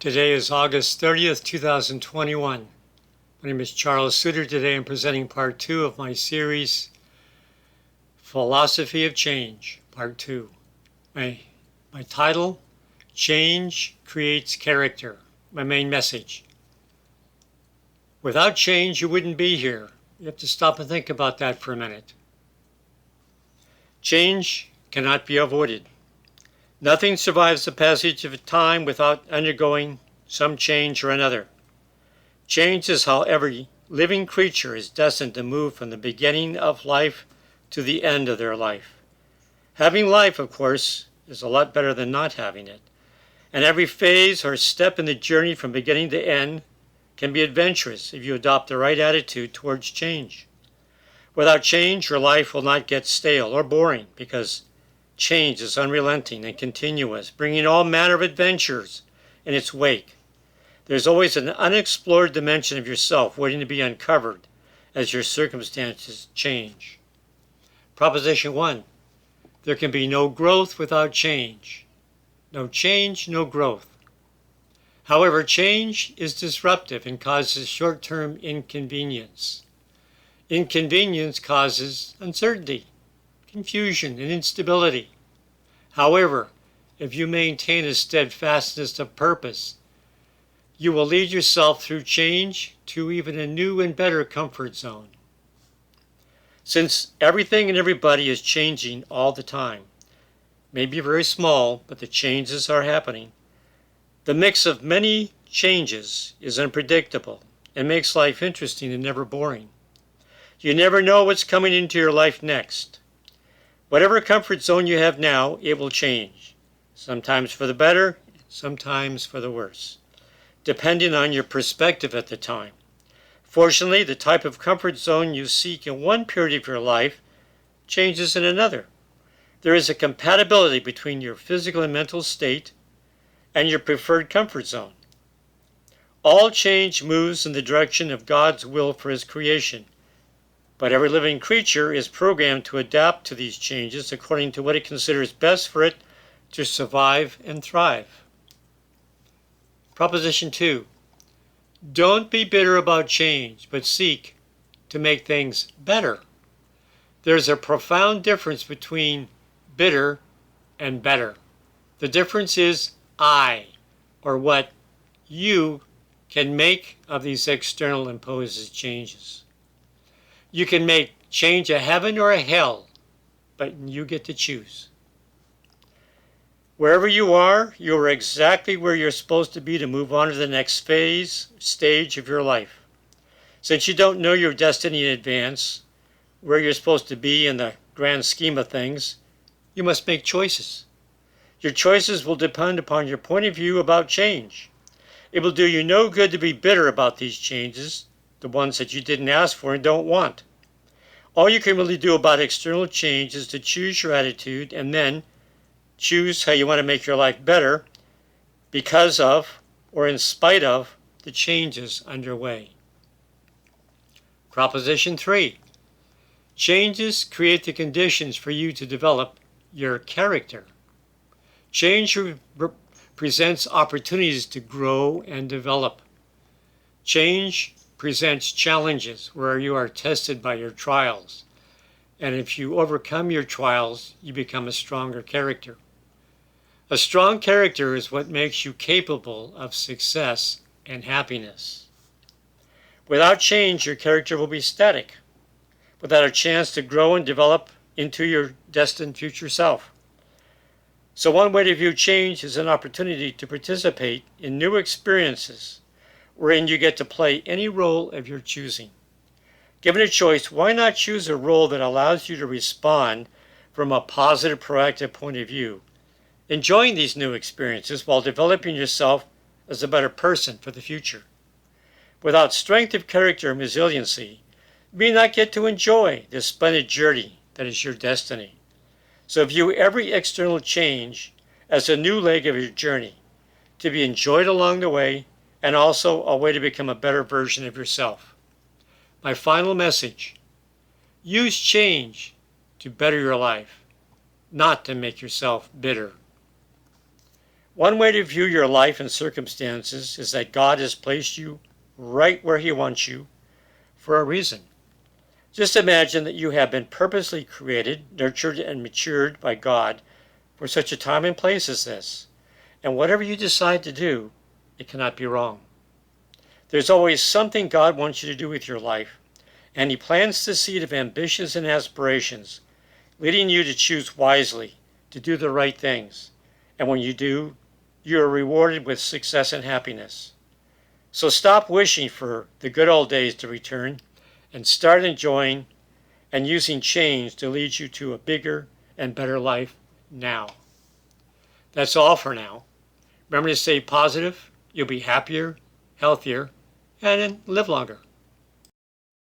Today is August 30th, 2021. My name is Charles Suter. Today I'm presenting part 2 of my series, Philosophy of Change, part 2. My title, Change Creates Character. My main message. Without change, you wouldn't be here. You have to stop and think about that for a minute. Change cannot be avoided. Nothing survives the passage of time without undergoing some change or another. Change is how every living creature is destined to move from the beginning of life to the end of their life. Having life, of course, is a lot better than not having it. And every phase or step in the journey from beginning to end can be adventurous if you adopt the right attitude towards change. Without change, your life will not get stale or boring because change is unrelenting and continuous, bringing all manner of adventures in its wake. There's always an unexplored dimension of yourself waiting to be uncovered as your circumstances change. Proposition 1. There can be no growth without change. No change, no growth. However, change is disruptive and causes short-term inconvenience. Inconvenience causes uncertainty, confusion, and instability. However, if you maintain a steadfastness of purpose, you will lead yourself through change to even a new and better comfort zone. Since everything and everybody is changing all the time, maybe very small, but the changes are happening, the mix of many changes is unpredictable and makes life interesting and never boring. You never know what's coming into your life next. Whatever comfort zone you have now, it will change, sometimes for the better, sometimes for the worse, depending on your perspective at the time. Fortunately, the type of comfort zone you seek in one period of your life changes in another. There is a compatibility between your physical and mental state and your preferred comfort zone. All change moves in the direction of God's will for His creation, but every living creature is programmed to adapt to these changes according to what it considers best for it to survive and thrive. Proposition 2. Don't be bitter about change, but seek to make things better. There's a profound difference between bitter and better. The difference is or what you can make of these external imposed changes. You can make change a heaven or a hell, but you get to choose. Wherever you are exactly where you're supposed to be to move on to the next stage of your life. Since you don't know your destiny in advance, where you're supposed to be in the grand scheme of things, you must make choices. Your choices will depend upon your point of view about change. It will do you no good to be bitter about these changes, the ones that you didn't ask for and don't want. All you can really do about external change is to choose your attitude and then choose how you want to make your life better because of or in spite of the changes underway. Proposition 3. Changes create the conditions for you to develop your character. Change presents opportunities to grow and develop. Change presents challenges where you are tested by your trials. And if you overcome your trials, you become a stronger character. A strong character is what makes you capable of success and happiness. Without change, your character will be static, without a chance to grow and develop into your destined future self. So one way to view change is an opportunity to participate in new experiences wherein you get to play any role of your choosing. Given a choice, why not choose a role that allows you to respond from a positive, proactive point of view, enjoying these new experiences while developing yourself as a better person for the future? Without strength of character and resiliency, you may not get to enjoy this splendid journey that is your destiny. So view every external change as a new leg of your journey to be enjoyed along the way and also a way to become a better version of yourself. My final message: use change to better your life, not to make yourself bitter. One way to view your life and circumstances is that God has placed you right where He wants you for a reason. Just imagine that you have been purposely created, nurtured, and matured by God for such a time and place as this. And whatever you decide to do, it cannot be wrong. There's always something God wants you to do with your life, and He plants the seed of ambitions and aspirations, leading you to choose wisely, to do the right things. And when you do, you are rewarded with success and happiness. So stop wishing for the good old days to return and start enjoying and using change to lead you to a bigger and better life now. That's all for now. Remember to stay positive, you'll be happier, healthier, and live longer.